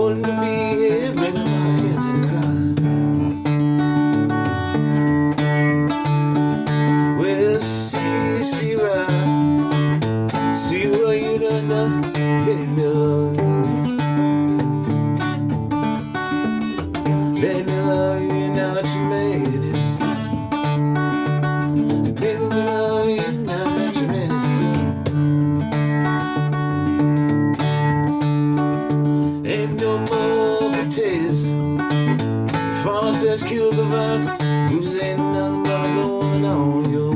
told him to be here, bring my hands and cry. Well, see right, see what you done, baby, love you. Baby, love you now that you made it. Baby, love you now that you made it. Ain't no more potatoes. Farmers that's killed the vibe. Blues ain't nothing but a good woman on you.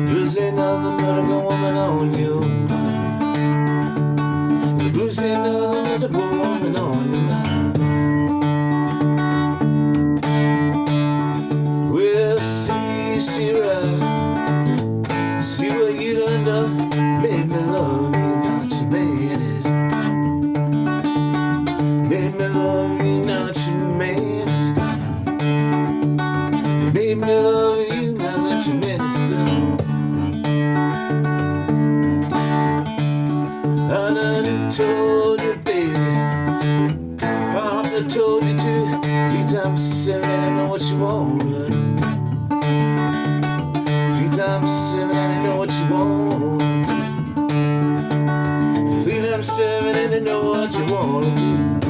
Blues ain't nothing but a good woman on you. The blues ain't nothing but a good woman on you. Well, see right, see what you done, baby, love you now that you made it. Baby, love you now that you made it. Baby, love you now that you made it still. I done told you, baby, Papa told you to. 3 times 7, I know what you want. 3 times 7, I know what you want. 3 times 7, and I know what you wanna do.